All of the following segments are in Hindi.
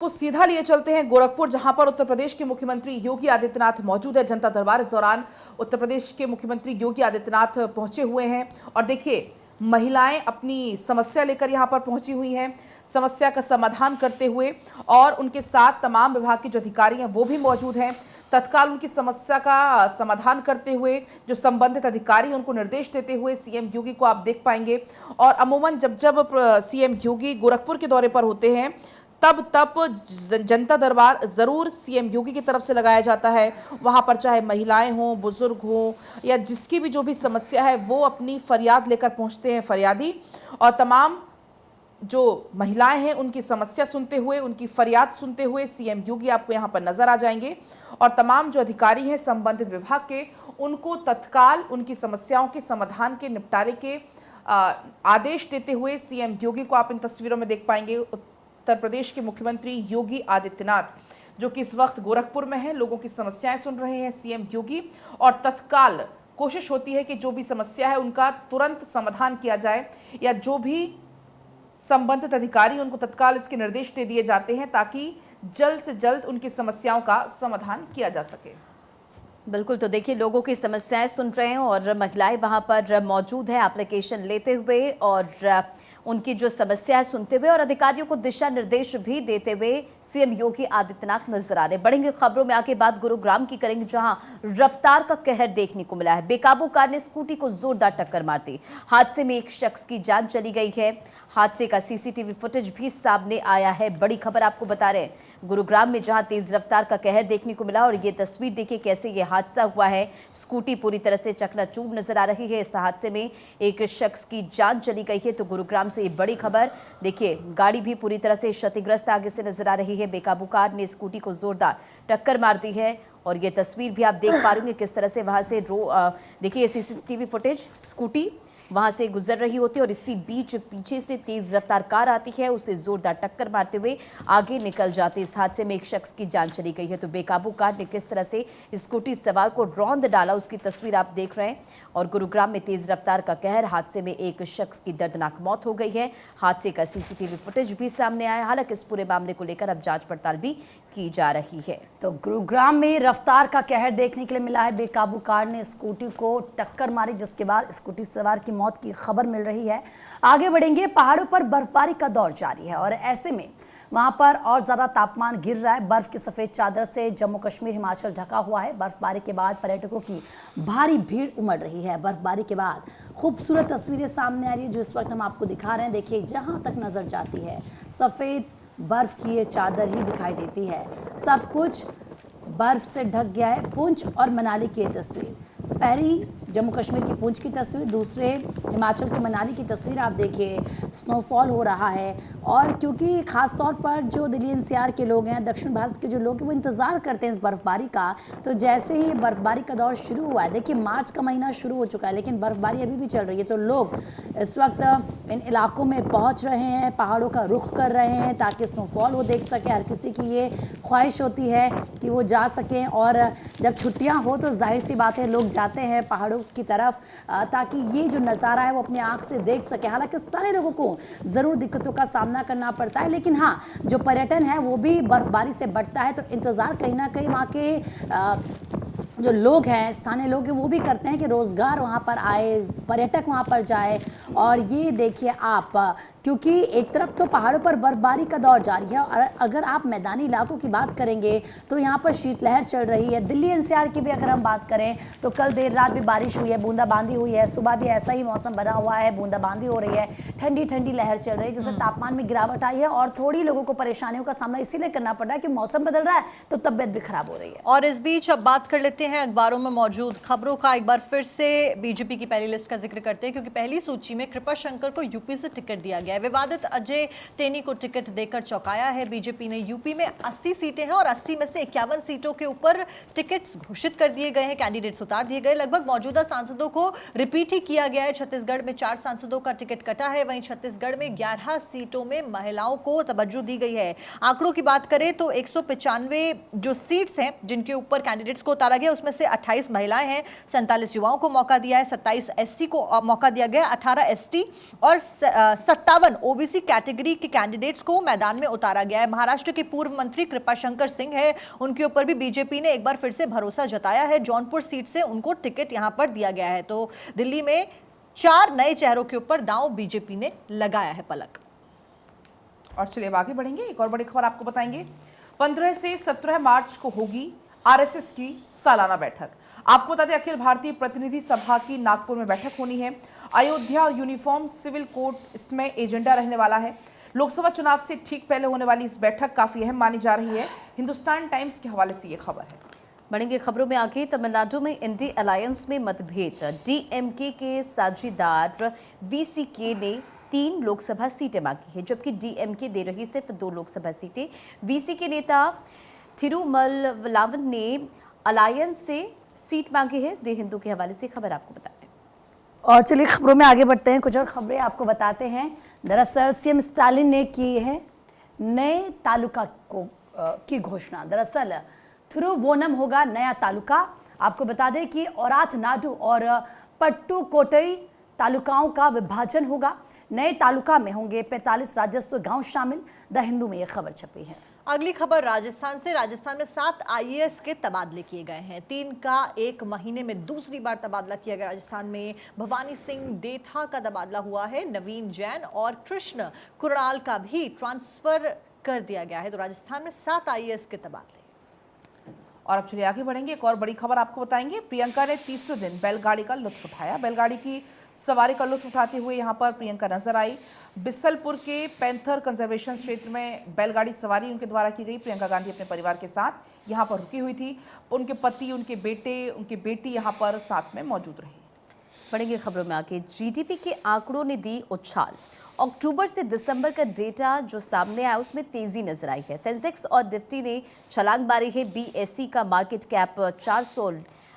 आपको सीधा लिए चलते हैं गोरखपुर, जहां पर उत्तर प्रदेश के मुख्यमंत्री योगी आदित्यनाथ मौजूद है। जनता दरबार इस दौरान उत्तर प्रदेश के मुख्यमंत्री योगी आदित्यनाथ पहुंचे हुए हैं और देखिए महिलाएं अपनी समस्या लेकर यहां पर पहुंची हुई हैं, समस्या का समाधान करते हुए, और उनके साथ तमाम विभाग के जो अधिकारी हैं वो भी मौजूद हैं। तत्काल उनकी समस्या का समाधान करते हुए जो संबंधित अधिकारी उनको निर्देश देते हुए सीएम योगी को आप देख पाएंगे। और अमूमन जब जब सीएम योगी गोरखपुर के दौरे पर होते हैं तब जनता दरबार ज़रूर सीएम योगी की तरफ से लगाया जाता है। वहाँ पर चाहे महिलाएं हों, बुजुर्ग हों, या जिसकी भी जो भी समस्या है वो अपनी फरियाद लेकर पहुँचते हैं फरियादी, और तमाम जो महिलाएं हैं उनकी समस्या सुनते हुए, उनकी फरियाद सुनते हुए सीएम योगी आपको यहाँ पर नजर आ जाएंगे। और तमाम जो अधिकारी हैं संबंधित विभाग के, उनको तत्काल उनकी समस्याओं के समाधान के, निपटारे के आदेश देते हुए सीएम योगी को आप इन तस्वीरों में देख पाएंगे। उत्तर प्रदेश के मुख्यमंत्री योगी आदित्यनाथ जो कि इस वक्त गोरखपुर में हैं, लोगों की समस्याएं सुन रहे हैं सीएम योगी, और तत्काल कोशिश होती है कि जो भी समस्या है उनका तुरंत समाधान किया जाए, या जो भी संबंधित अधिकारी उनको तत्काल इसके निर्देश दे दिए जाते हैं ताकि जल्द से जल्द उनकी समस्याओं का समाधान किया जा सके। बिल्कुल, तो देखिए लोगों की समस्याएं सुन रहे हैं और महिलाएं वहां पर मौजूद है एप्लीकेशन लेते हुए, और उनकी जो समस्या है सुनते हुए और अधिकारियों को दिशा निर्देश भी देते हुए सीएम योगी आदित्यनाथ नजर आ रहे। बढ़ेंगे खबरों में, आगे बात गुरुग्राम की करेंगे, जहां रफ्तार का कहर देखने को मिला है। बेकाबू कार ने स्कूटी को जोरदार टक्कर मार दी। हादसे में एक शख्स की जान चली गई है। हादसे का सीसीटीवी फुटेज भी सामने आया है। बड़ी खबर आपको बता रहे हैं गुरुग्राम में, जहां तेज रफ्तार का कहर देखने को मिला, और ये तस्वीर देखिए कैसे ये हादसा हुआ है। स्कूटी पूरी तरह से चकनाचूर नजर आ रही है। इस हादसे में एक शख्स की जान चली गई है। तो गुरुग्राम से ये बड़ी खबर, देखिए गाड़ी भी पूरी तरह से क्षतिग्रस्त आगे से नजर आ रही है। बेकाबू कार ने स्कूटी को जोरदार टक्कर मार दी है, और ये तस्वीर भी आप देख पा रहे होंगे किस तरह से वहां से देखिए ये सीसीटीवी फुटेज, स्कूटी वहां से गुजर रही होती है और इसी बीच पीछे से तेज रफ्तार कार आती है, उसे जोरदार टक्कर मारते हुए आगे निकल जाती। इस हादसे में एक शख्स की जान चली गई है। तो बेकाबू कार ने किस तरह से स्कूटी सवार को रौंद डाला, उसकी तस्वीर आप देख रहे हैं। और गुरुग्राम में तेज रफ्तार का कहर, हादसे में एक शख्स की दर्दनाक मौत हो गई है। हादसे का सीसीटीवी फुटेज भी सामने आया। हालांकि इस पूरे मामले को लेकर अब जांच पड़ताल भी की जा रही है। तो गुरुग्राम में रफ्तार का कहर देखने के लिए मिला है। बेकाबू कार ने स्कूटी को टक्कर मारी, जिसके बाद स्कूटी सवार की मौत की खबर मिल रही है। आगे बढ़ेंगे, पहाड़ों पर बर्फबारी का दौर जारी है और ऐसे में वहां पर और ज्यादा तापमान गिर रहा है। बर्फ की सफेद चादर से जम्मू कश्मीर, हिमाचल ढका हुआ है। बर्फबारी के बाद पर्यटकों की भारी भीड़ उमड़ रही है। बर्फबारी के बाद खूबसूरत तस्वीरें सामने आ रही है, जो इस वक्त हम आपको दिखा रहे हैं। देखिए जहां तक नजर जाती है सफेद बर्फ की ये चादर ही दिखाई देती है। सब कुछ बर्फ से ढक गया है। पुंछ और मनाली की तस्वीर, पहली जम्मू कश्मीर की पुंछ की तस्वीर, दूसरे हिमाचल के मनाली की तस्वीर। आप देखिए स्नोफॉल हो रहा है, और क्योंकि ख़ास तौर पर जो दिल्ली एनसीआर के लोग हैं, दक्षिण भारत के जो लोग हैं, वो इंतज़ार करते हैं इस बर्फ़बारी का। तो जैसे ही बर्फ़बारी का दौर शुरू हुआ है, देखिए मार्च का महीना शुरू हो चुका है लेकिन बर्फ़बारी अभी भी चल रही है। तो लोग इस वक्त इन इलाकों में पहुँच रहे हैं, पहाड़ों का रुख कर रहे हैं ताकि स्नोफॉल वो देख सकें। हर किसी की ये ख्वाहिश होती है कि वो जा सकें, और जब छुट्टियाँ हो तो जाहिर सी बात है लोग जाते हैं पहाड़ों की तरफ ताकि ये जो नज़ारा है वो अपनी आंख से देख सके। हालांकि सारे लोगों को ज़रूर दिक्कतों का सामना करना पड़ता है, लेकिन हाँ जो पर्यटन है वो भी बर्फबारी से बढ़ता है। तो इंतज़ार कहीं ना कहीं वहाँ के जो लोग हैं, स्थानीय लोग हैं, वो भी करते हैं कि रोज़गार वहाँ पर आए, पर्यटक वहाँ पर जाए। और ये देखिए आप, क्योंकि एक तरफ तो पहाड़ों पर बर्फबारी का दौर जारी है, और अगर आप मैदानी इलाकों की बात करेंगे तो यहाँ पर शीतलहर चल रही है। दिल्ली एनसीआर की भी अगर हम बात करें तो कल देर रात भी बारिश हुई है, बूंदाबांदी हुई है। सुबह भी ऐसा ही मौसम बना हुआ है, बूंदाबांदी हो रही है, ठंडी ठंडी लहर चल रही है, जिससे तापमान में गिरावट आई है। और थोड़ी लोगों को परेशानियों का सामना इसीलिए करना पड़ रहा है कि मौसम बदल रहा है तो तबियत भी खराब हो रही है। और इस बीच अब बात कर लेते हैं अखबारों में मौजूद खबरों का। एक बार फिर से बीजेपी की पहली लिस्ट का जिक्र करते हैं, क्योंकि पहली सूची में कृपा शंकर को यूपी से टिकट दिया गया है। विवादित अजय टेनी को टिकट देकर चौंकाया है बीजेपी ने। यूपी में 80 सीटें हैं और 80 में से 51 सीटों के ऊपर टिकट्स घोषित कर दिए गए हैं, कैंडिडेट्स उतार दिए गए। लगभग मौजूदा सांसदों को रिपीट ही किया गया है। छत्तीसगढ़ में 4 सांसदों का टिकट कटा है, वहीं छत्तीसगढ़ में 11 सीटों में महिलाओं को तवज्जो दी गई है। आंकड़ों की बात करें तो 195 जो सीट्स हैं जिनके ऊपर कैंडिडेट्स को उतारा गया, उसमें से 28 महिलाएं हैं, 47 युवाओं को मौका दिया है, 27 एससी को मौका दिया गया, 18 एसटी और 57 57 ओबीसी कैटेगरी के कैंडिडेट्स को मैदान में उतारा गया है। महाराष्ट्र के पूर्व मंत्री कृपाशंकर सिंह है, उनके ऊपर भी बीजेपी ने एक बार फिर से भरोसा जताया है। जौनपुर सीट से उनको टिकट यहां पर दिया गया है। तो दिल्ली में 4 नए चेहरों के ऊपर दांव बीजेपी ने लगाया है पलक। और चलिए अब आगे बढ़ेंगे, एक और बड़ी खबर आपको बताएंगे। 15 से 17 मार्च को होगी आरएसएस की सालाना बैठक। आपको बता दें अखिल भारतीय प्रतिनिधि सभा की नागपुर में बैठक होनी है। अयोध्या यूनिफॉर्म सिविल कोड इसमें एजेंडा रहने वाला है। लोकसभा चुनाव से ठीक पहले होने वाली इस बैठक काफी अहम मानी जा रही है। हिंदुस्तान टाइम्स के हवाले से ये खबर है। बढ़ेंगे खबरों में आगे। तमिलनाडु में इंडी अलायंस में मतभेद। डीएमके के साझेदार वीसीके ने 3 लोकसभा सीटें मांगी है, जबकि डीएमके दे रही सिर्फ 2 लोकसभा सीटें। वीसीके नेता थिरुमलवावन ने अलायंस से सीट मांगी है। दे हिंदू के हवाले से खबर आपको बताएं। और चलिए खबरों में आगे बढ़ते हैं, कुछ और खबरें आपको बताते हैं। दरअसल सीएम स्टालिन ने की है नए तालुका की घोषणा। दरअसल थिरुवोनम होगा नया तालुका। आपको बता दें कि औराथ नाडु और पट्टुकोट्टई तालुकाओं का विभाजन होगा। नए तालुका में होंगे 45 राजस्व गांव शामिल। द हिंदू में यह खबर छपी है। अगली खबर राजस्थान से। राजस्थान में 7 आईएएस के तबादले किए गए हैं। 3 का 1 महीने में दूसरी बार तबादला किया गया। राजस्थान में भवानी सिंह देथा का तबादला हुआ है। नवीन जैन और कृष्ण कुणाल का भी ट्रांसफर कर दिया गया है। तो राजस्थान में 7 आईएएस के तबादले। और अब चलिए आगे बढ़ेंगे, एक और बड़ी खबर आपको बताएंगे। प्रियंका ने तीसरे दिन बैलगाड़ी का लुत्फ उठाया। बैलगाड़ी की सवारी का लुत्फ उठाते हुए यहां पर प्रियंका नजर आई। बिसलपुर के पैंथर कंजर्वेशन क्षेत्र में बैलगाड़ी सवारी उनके द्वारा की गई। प्रियंका गांधी अपने परिवार के साथ यहां पर रुकी हुई थी। उनके पति, उनके बेटे, उनकी बेटी यहां पर साथ में मौजूद रही। बढ़ेंगे खबरों में आगे। जीडीपी के आंकड़ों ने दी उछाल। अक्टूबर से दिसंबर का डेटा जो सामने आया उसमें तेजी नजर आई है। सेंसेक्स और निफ्टी ने छलांग मारी है। बीएसई का मार्केट कैप 400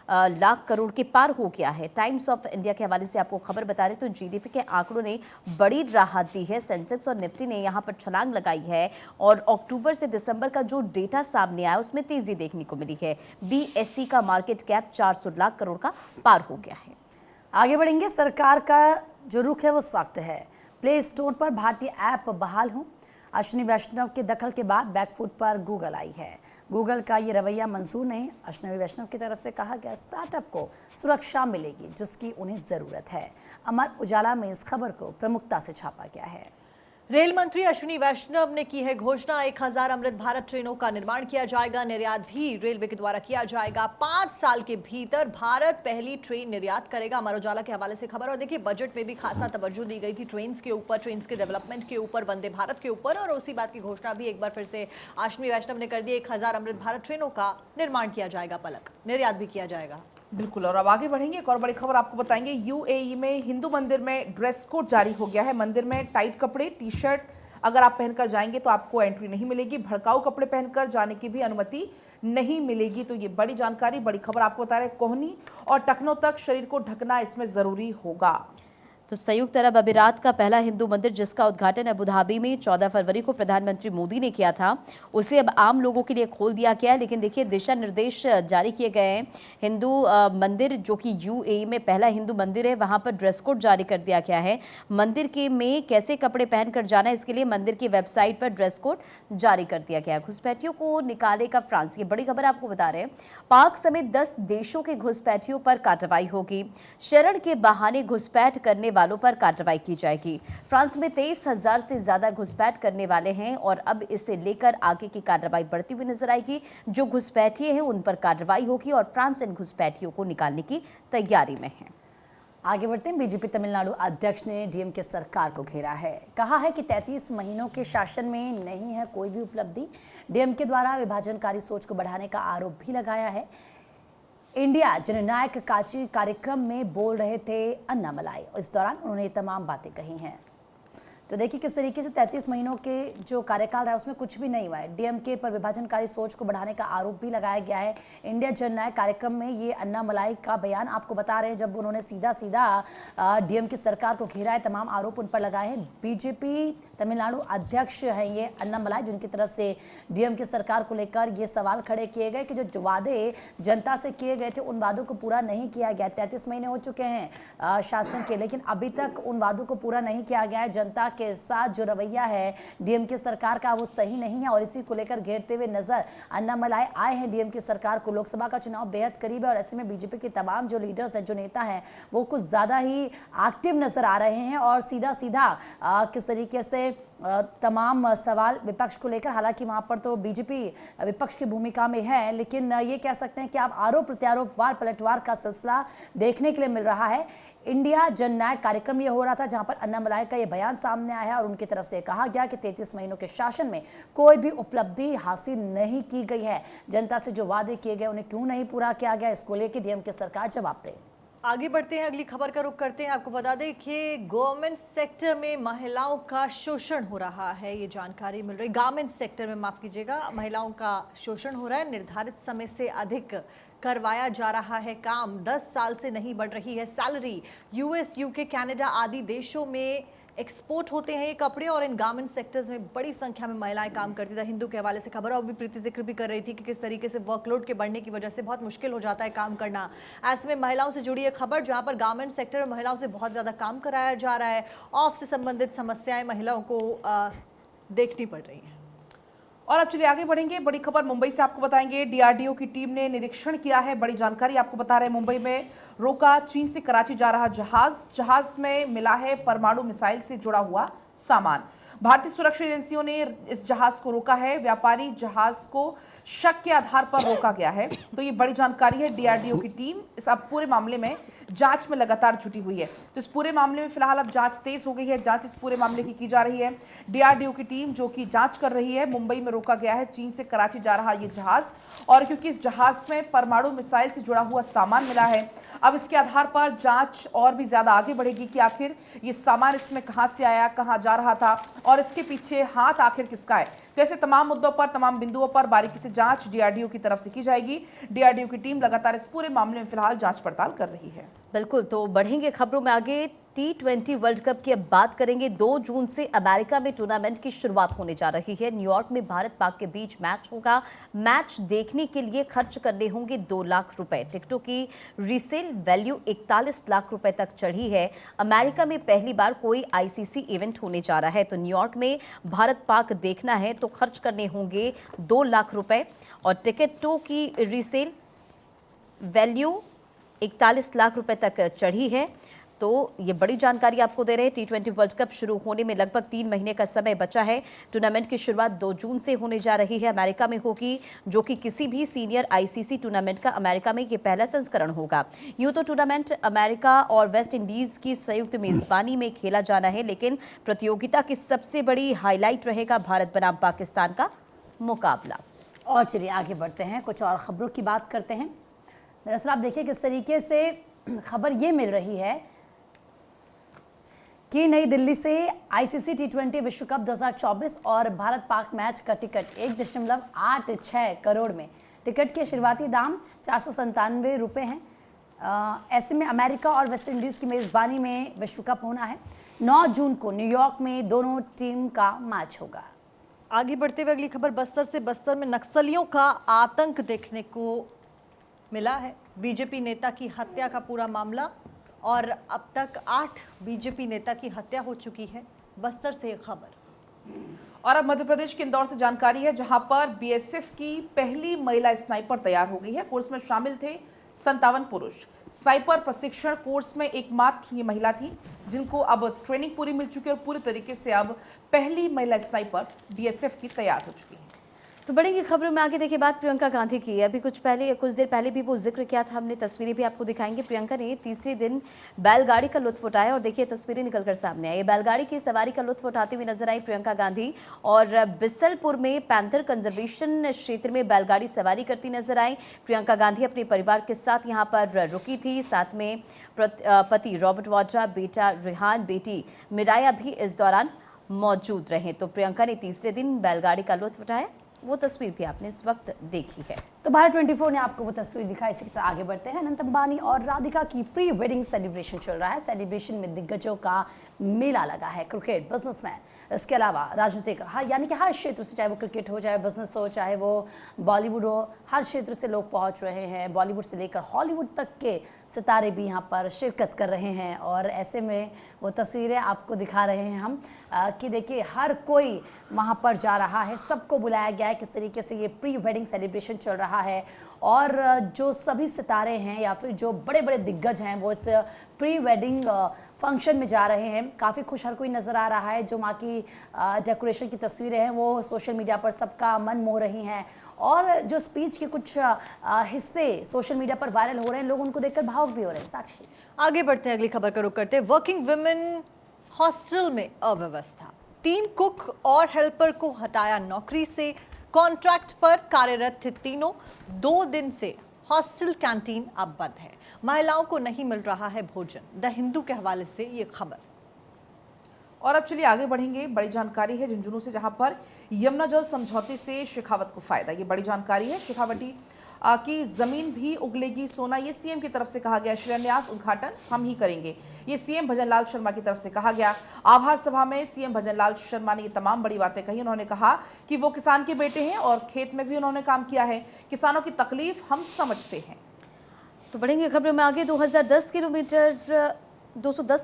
लाख करोड़ के पार हो गया है। टाइम्स ऑफ इंडिया के हवाले से आपको खबर बता रहे तो जीडीपी के आंकड़ों ने बड़ी राहत दी है। सेंसेक्स और निफ्टी ने यहां पर छलांग लगाई है और अक्टूबर से दिसंबर का जो डेटा सामने आया उसमें तेजी देखने को मिली है। बीएसई का मार्केट कैप 400 लाख करोड़ का पार हो गया है। आगे बढ़ेंगे। सरकार का जो रुख है वो सख्त है। प्ले स्टोर पर भारतीय ऐप बहाल हों। अश्विनी वैष्णव के दखल के बाद बैकफुट पर गूगल आई है। गूगल का ये रवैया मंजूर नहीं। अश्विनी वैष्णव की तरफ से कहा गया स्टार्टअप को सुरक्षा मिलेगी जिसकी उन्हें ज़रूरत है। अमर उजाला में इस खबर को प्रमुखता से छापा गया है। रेल मंत्री अश्विनी वैष्णव ने की है घोषणा। 1000 अमृत भारत ट्रेनों का निर्माण किया जाएगा। निर्यात भी रेलवे के द्वारा किया जाएगा। 5 साल के भीतर भारत पहली ट्रेन निर्यात करेगा। अमर उजाला के हवाले से खबर। और देखिए बजट में भी खासा तवज्जो दी गई थी ट्रेन्स के ऊपर, ट्रेन्स के डेवलपमेंट के ऊपर, वंदे भारत के ऊपर। और उसी बात की घोषणा भी एक बार फिर से अश्विनी वैष्णव ने कर दी। 1000 अमृत भारत ट्रेनों का निर्माण किया जाएगा पलक, निर्यात भी किया जाएगा। बिल्कुल। और अब आगे बढ़ेंगे, एक और बड़ी खबर आपको बताएंगे। यूएई में हिंदू मंदिर में ड्रेस कोड जारी हो गया है। मंदिर में टाइट कपड़े, टी शर्ट अगर आप पहनकर जाएंगे तो आपको एंट्री नहीं मिलेगी। भड़काऊ कपड़े पहनकर जाने की भी अनुमति नहीं मिलेगी। तो ये बड़ी जानकारी, बड़ी खबर आपको बता रहे हैं। कोहनी और टखनों तक शरीर को ढकना इसमें जरूरी होगा। तो संयुक्त अरब अमीरात का पहला हिंदू मंदिर जिसका उद्घाटन अबू धाबी में 14 फरवरी को प्रधानमंत्री मोदी ने किया था, उसे अब आम लोगों के लिए खोल दिया गया है। लेकिन देखिए दिशा निर्देश जारी किए गए हैं। हिंदू मंदिर जो कि यूएई में पहला हिंदू मंदिर है, वहां पर ड्रेस कोड जारी कर दिया गया है। मंदिर के में कैसे कपड़े पहनकर जाना है इसके लिए मंदिर की वेबसाइट पर ड्रेस कोड जारी कर दिया गया है। घुसपैठियों को निकालेगा फ्रांस, ये बड़ी खबर आपको बता रहे हैं। पाक समेत 10 देशों के घुसपैठियों पर कार्रवाई होगी। शरण के बहाने घुसपैठ करने वालों पर कार्रवाई की जाएगी। फ्रांस में 23,000 से ज्यादा घुसपैठ करने वाले हैं और अब इसे लेकर आगे की कार्रवाई बढ़ती हुई नजर आएगी। जो घुसपैठिए हैं उन पर कार्रवाई होगी और फ्रांस इन घुसपैठियों को निकालने की तैयारी में है। आगे बढ़ते हैं। बीजेपी तमिलनाडु अध्यक्ष ने डीएमके सरकार को घेरा है। कहा है कि 33 महीनों के शासन में नहीं है कोई भी उपलब्धि। डीएमके द्वारा विभाजनकारी सोच को बढ़ाने का आरोप भी लगाया है। इंडिया जननायक काची कार्यक्रम में बोल रहे थे अन्नामलाई। इस दौरान उन्होंने तमाम बातें कही हैं। तो देखिए किस तरीके से 33 महीनों के जो कार्यकाल रहा है उसमें कुछ भी नहीं हुआ है। डीएमके पर विभाजनकारी सोच को बढ़ाने का आरोप भी लगाया गया है। इंडिया जननायक कार्यक्रम में ये अन्नामलाई का बयान आपको बता रहे हैं, जब उन्होंने सीधा सीधा डीएमके सरकार को घेरा है, तमाम आरोप उन पर लगाए हैं। बीजेपी तमिलनाडु अध्यक्ष हैं ये अन्नामलाई, जिनकी तरफ से डीएमके सरकार को लेकर ये सवाल खड़े किए गए कि जो वादे जनता से किए गए थे उन वादों को पूरा नहीं किया गया। 33 महीने हो चुके हैं शासन के, लेकिन अभी तक उन वादों को पूरा नहीं किया गया है। जनता के साथ जो रवैया है डीएमके सरकार का वो सही नहीं है और इसी को लेकर घेरते हुए नजर अन्नामलाई आए हैं डीएमके सरकार को। लोकसभा का चुनाव बेहद करीब है और ऐसे में बीजेपी के तमाम जो लीडर्स हैं, जो नेता हैं, वो कुछ ज्यादा ही एक्टिव नजर आ रहे हैं और सीधा सीधा किस तरीके से तमाम सवाल विपक्ष को लेकर, हालांकि वहां पर तो बीजेपी विपक्ष की भूमिका में है, लेकिन ये कह सकते हैं कि आप आरोप प्रत्यारोप, वार पलटवार का सिलसिला देखने के लिए मिल रहा है। इंडिया जननायक कार्यक्रम ये हो रहा था जहां पर अन्नामलाई का ये बयान सामने आया है और उनकी तरफ से कहा गया कि 33 महीनों के शासन में कोई भी उपलब्धि हासिल नहीं की गई है। जनता से जो वादे किए गए उन्हें क्यों नहीं पूरा किया गया, इसको लेकर डीएमके सरकार जवाब दे। आगे बढ़ते हैं, अगली खबर का रुख करते हैं। आपको बता दें कि गवर्नमेंट सेक्टर में महिलाओं का शोषण हो रहा है, ये जानकारी मिल रही। गारमेंट सेक्टर में, माफ कीजिएगा, महिलाओं का शोषण हो रहा है। निर्धारित समय से अधिक करवाया जा रहा है काम, 10 साल से नहीं बढ़ रही है सैलरी। यूएस, यूके, कनाडा आदि देशों में एक्सपोर्ट होते हैं ये कपड़े और इन गारमेंट सेक्टर्स में बड़ी संख्या में महिलाएं काम करती थी। हिंदू के हवाले से खबर और भी प्रीति जिक्र भी कर रही थी कि किस तरीके से वर्कलोड के बढ़ने की वजह से बहुत मुश्किल हो जाता है काम करना। ऐसे में महिलाओं से जुड़ी एक खबर जहां पर गारमेंट सेक्टर में महिलाओं से बहुत ज़्यादा काम कराया जा रहा है। ऑफ से संबंधित समस्याएं महिलाओं को देखनी पड़ रही हैं। और अब चलिए आगे बढ़ेंगे। बड़ी खबर मुंबई से आपको बताएंगे। डीआरडीओ की टीम ने निरीक्षण किया है, बड़ी जानकारी आपको बता रहे हैं। मुंबई में रोका चीन से कराची जा रहा जहाज में मिला है परमाणु मिसाइल से जुड़ा हुआ सामान। भारतीय सुरक्षा एजेंसियों ने इस जहाज को रोका है। व्यापारी जहाज को शक के आधार पर रोका गया है। तो ये बड़ी जानकारी है। डीआरडीओ की टीम इस अब पूरे मामले में जांच में लगातार जुटी हुई है। तो इस पूरे मामले में फिलहाल अब जांच तेज हो गई है। जांच इस पूरे मामले की जा रही है। डीआरडीओ की टीम जो कि जांच कर रही है। मुंबई में रोका गया है चीन से कराची जा रहा ये जहाज, और क्योंकि इस जहाज में परमाणु मिसाइल से जुड़ा हुआ सामान मिला है, अब इसके आधार पर जांच और भी ज्यादा आगे बढ़ेगी कि आखिर ये सामान इसमें कहां से आया, कहां जा रहा था और इसके पीछे हाथ आखिर किसका है। तो ऐसे तमाम मुद्दों पर, तमाम बिंदुओं पर बारीकी से जांच डीआरडीओ की तरफ से की जाएगी। डीआरडीओ की टीम लगातार इस पूरे मामले में फिलहाल जांच पड़ताल कर रही है। बिल्कुल, तो बढ़ेंगे खबरों में आगे। T20 वर्ल्ड कप की अब बात करेंगे। 2 जून से अमेरिका में टूर्नामेंट की शुरुआत होने जा रही है। न्यूयॉर्क में भारत पाक के बीच मैच होगा। मैच देखने के लिए खर्च करने होंगे 2 लाख रुपए। टिकटों की रीसेल वैल्यू 41 लाख रुपए तक चढ़ी है। अमेरिका में पहली बार कोई आईसीसी इवेंट होने जा रहा है, तो न्यूयॉर्क में भारत पाक देखना है तो खर्च करने होंगे 2 लाख रुपए और टिकटों की रीसेल वैल्यू 41 लाख रुपए तक चढ़ी है। तो ये बड़ी जानकारी आपको दे रहे हैं। T20 वर्ल्ड कप शुरू होने में लगभग 3 महीने का समय बचा है। टूर्नामेंट की शुरुआत 2 जून से होने जा रही है। अमेरिका में होगी, जो कि किसी भी सीनियर आईसीसी टूर्नामेंट का अमेरिका में ये पहला संस्करण होगा। यूं तो टूर्नामेंट अमेरिका और वेस्ट इंडीज की संयुक्त मेजबानी में खेला जाना है, लेकिन प्रतियोगिता की सबसे बड़ी हाईलाइट रहेगा भारत बनाम पाकिस्तान का मुकाबला। और चलिए आगे बढ़ते हैं, कुछ और खबरों की बात करते हैं। दरअसल आप देखिए किस तरीके से खबर ये मिल रही है कि नई दिल्ली से आईसीसी T20 विश्व कप 2024 और भारत पाक मैच का टिकट 1.86 करोड़ में। टिकट के शुरुआती दाम 497 रुपये हैं। ऐसे में अमेरिका और वेस्ट इंडीज़ की मेज़बानी में विश्व कप होना है। 9 जून को न्यूयॉर्क में दोनों टीम का मैच होगा। आगे बढ़ते हुए अगली खबर बस्तर से। बस्तर में नक्सलियों का आतंक देखने को मिला है। बीजेपी नेता की हत्या का पूरा मामला, और अब तक 8 बीजेपी नेता की हत्या हो चुकी है। बस्तर से एक खबर। और अब मध्य प्रदेश के इंदौर से जानकारी है, जहां पर बीएसएफ की पहली महिला स्नाइपर तैयार हो गई है। कोर्स में शामिल थे 57 पुरुष। स्नाइपर प्रशिक्षण कोर्स में एकमात्र ये महिला थी जिनको अब ट्रेनिंग पूरी मिल चुकी है और पूरी तरीके से अब पहली महिला स्नाइपर बीएसएफ की तैयार हो चुकी है। तो बढ़ेंगी खबरों में आगे। देखिए बात प्रियंका गांधी की है। अभी कुछ देर पहले भी वो जिक्र किया था हमने, तस्वीरें भी आपको दिखाएंगे। प्रियंका ने तीसरे दिन बैलगाड़ी का लुत्फ उठाया और देखिए तस्वीरें निकलकर सामने आई। बैलगाड़ी की सवारी का लुत्फ उठाती हुई नजर आई प्रियंका गांधी, और बिसलपुर में पैंथर कंजर्वेशन क्षेत्र में बैलगाड़ी सवारी करती नजर आई। प्रियंका गांधी अपने परिवार के साथ यहाँ पर रुकी थी। साथ में पति रॉबर्ट वाड्रा, बेटा रिहान, बेटी मिराया भी इस दौरान मौजूद रहे। तो प्रियंका ने तीसरे दिन बैलगाड़ी का लुत्फ उठाया, वो तस्वीर भी आपने इस वक्त देखी है। तो भारत 24 ने आपको वो तस्वीर दिखाई। इसी के साथ आगे बढ़ते हैं। अनंत अंबानी और राधिका की प्री वेडिंग सेलिब्रेशन चल रहा है। सेलिब्रेशन में दिग्गजों का मेला लगा है। क्रिकेट, बिजनेसमैन, इसके अलावा राजनीतिक, यानी कि हर क्षेत्र से, चाहे वो क्रिकेट हो, चाहे बिजनेस हो, चाहे वो बॉलीवुड हो, हर क्षेत्र से लोग पहुंच रहे हैं। बॉलीवुड से लेकर हॉलीवुड तक के सितारे भी यहाँ पर शिरकत कर रहे हैं। और ऐसे में वो तस्वीरें आपको दिखा रहे हैं हम। कि देखिए हर कोई वहाँ पर जा रहा है, सबको बुलाया गया है। किस तरीके से ये प्री वेडिंग सेलिब्रेशन चल रहा है और जो सभी सितारे हैं या फिर जो बड़े बड़े दिग्गज हैं वो इस प्री वेडिंग फंक्शन में जा रहे हैं। काफ़ी खुश हर कोई नज़र आ रहा है। जो माँ की डेकोरेशन की तस्वीरें हैं वो सोशल मीडिया पर सबका मन मोह रही हैं और जो स्पीच के कुछ हिस्से सोशल मीडिया पर वायरल हो रहे हैं, लोग उनको देखकर भावुक भी हो रहे हैं। साक्षी, आगे बढ़ते हैं, अगली खबर का रुख करते हैं। वर्किंग वुमेन हॉस्टल में अव्यवस्था, 3 कुक और हेल्पर को हटाया नौकरी से। कॉन्ट्रैक्ट पर कार्यरत थे तीनों। 2 दिन से हॉस्टल कैंटीन अब बंद है, महिलाओं को नहीं मिल रहा है भोजन। द हिंदू के हवाले से ये खबर। और अब चलिए आगे बढ़ेंगे। बड़ी जानकारी है झुंझुनू से, जहां पर यमुना जल समझौते से शेखावत को फायदा। ये बड़ी जानकारी है। शेखावटी की जमीन भी उगलेगी सोना, ये सीएम की तरफ से कहा गया। शिलान्यास उद्घाटन हम ही करेंगे, ये सीएम भजनलाल शर्मा की तरफ से कहा गया। आभार सभा में सीएम भजनलाल शर्मा ने ये तमाम बड़ी बातें कही। उन्होंने कहा कि वो किसान के बेटे हैं और खेत में भी उन्होंने काम किया है। किसानों की तकलीफ हम समझते हैं। तो बढ़ेंगे खबरों में आगे। 210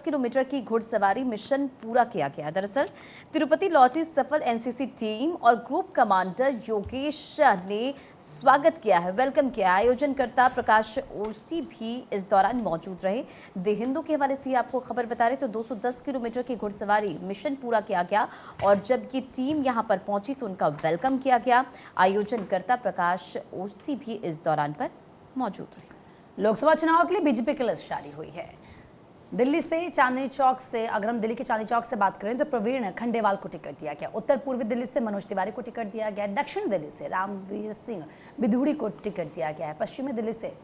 किलोमीटर की घुड़सवारी मिशन पूरा किया गया। दरअसल तिरुपति लौटी सफल एनसीसी टीम और ग्रुप कमांडर योगेश ने स्वागत किया है, वेलकम किया। आयोजनकर्ता प्रकाश ओरसी भी इस दौरान मौजूद रहे। द हिंदू के हवाले से आपको खबर बता रहे तो 210 किलोमीटर की घुड़सवारी मिशन पूरा किया गया और जब ये टीम यहाँ पर पहुंची तो उनका वेलकम किया गया। आयोजनकर्ता प्रकाश ओरसी भी इस दौरान पर मौजूद रहे। लोकसभा चुनाव के लिए बीजेपी की लिस्ट जारी हुई है। दिल्ली से चांदनी चौक से, अगर हम दिल्ली के चांदनी चौक से बात करें तो प्रवीण खंडेवाल को टिकट दिया गया। उत्तर पूर्वी दिल्ली से मनोज तिवारी को टिकट दिया गया। दक्षिण दिल्ली से रामवीर सिंह बिधूड़ी को टिकट दिया गया है। पश्चिमी दिल्ली से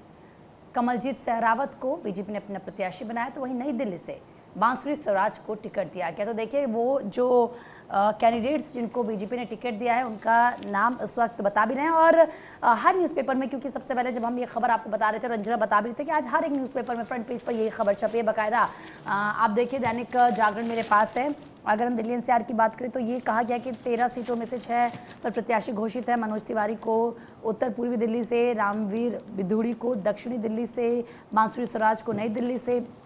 कमलजीत सहरावत को बीजेपी ने अपना प्रत्याशी बनाया, तो वहीं नई दिल्ली से बांसुरी स्वराज को टिकट दिया गया। तो देखिए वो जो कैंडिडेट्स जिनको बीजेपी ने टिकट दिया है उनका नाम इस वक्त बता भी रहे हैं और हर न्यूज़पेपर में, क्योंकि सबसे पहले जब हम ये खबर आपको बता रहे थे, रंजना बता भी रहे थे कि आज हर एक न्यूज़पेपर में फ्रंट पेज पर ये खबर छपी है बाकायदा। आप देखिए दैनिक जागरण मेरे पास है। अगर हम दिल्ली एनसीआर की बात करें तो ये कहा गया कि 13 सीटों में से 6 पर प्रत्याशी घोषित है। मनोज तिवारी को उत्तर पूर्वी दिल्ली से, रामवीर बिधूड़ी को दक्षिणी दिल्ली से, बांसुरी स्वराज को नई दिल्ली से,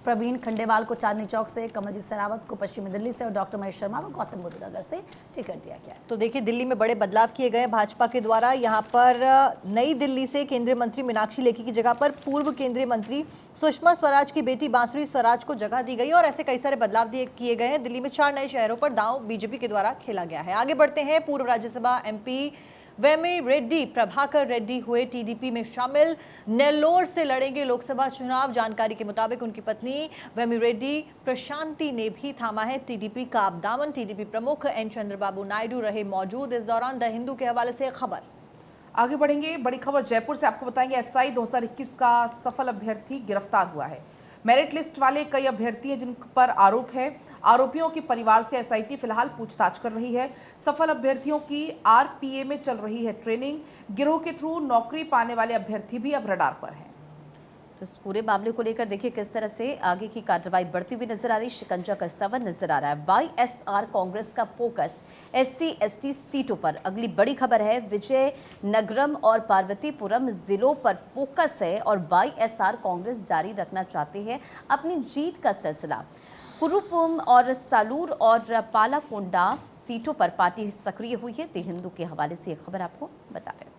प्रवीण खंडेवाल को चांदनी चौक से, कमलजीत सहरावत को पश्चिमी दिल्ली से और डॉक्टर महेश शर्मा को गौतम बुद्ध नगर से टिकट दिया गया। तो देखिए दिल्ली में बड़े बदलाव किए गए भाजपा के द्वारा। यहाँ पर नई दिल्ली से केंद्रीय मंत्री मीनाक्षी लेखी की जगह पर पूर्व केंद्रीय मंत्री सुषमा स्वराज की बेटी बांसुरी स्वराज को जगह दी गई और ऐसे कई सारे बदलाव किए गए हैं। दिल्ली में 4 नए शहरों पर दांव बीजेपी के द्वारा खेला गया है। आगे बढ़ते हैं। पूर्व राज्यसभा एमपी वेमी रेड्डी प्रभाकर रेड्डी हुए टीडीपी में शामिल। नेल्लोर से लड़ेंगे लोकसभा चुनाव। जानकारी के मुताबिक उनकी पत्नी वेमी रेड्डी प्रशांति ने भी थामा है टीडीपी का अब दामन। टीडीपी प्रमुख एन चंद्रबाबू नायडू रहे मौजूद इस दौरान। द हिंदू के हवाले से खबर। आगे बढ़ेंगे। बड़ी खबर जयपुर से आपको बताएंगे। एसआई 2021 का सफल अभ्यर्थी गिरफ्तार हुआ है। मेरिट लिस्ट वाले कई अभ्यर्थी हैं जिन पर आरोप है। आरोपियों के परिवार से एसआईटी फिलहाल पूछताछ कर रही है। सफल अभ्यर्थियों की आरपीए में चल रही है ट्रेनिंग। गिरोह के थ्रू नौकरी पाने वाले अभ्यर्थी भी अब रडार पर हैं। तो इस पूरे मामले को लेकर देखिए किस तरह से आगे की कार्रवाई बढ़ती हुई नजर आ रही, शिकंजा कसता हुआ नजर आ रहा है। वाईएसआर कांग्रेस का फोकस एससी/एसटी सीटों पर। अगली बड़ी खबर है विजयनगरम और पार्वतीपुरम जिलों पर फोकस है और वाईएसआर कांग्रेस जारी रखना चाहती है अपनी जीत का सिलसिला। कुरुपुम और सालूर और पालाकोंडा सीटों पर पार्टी सक्रिय हुई है। द हिंदू के हवाले से ये खबर आपको बता रहे हैं।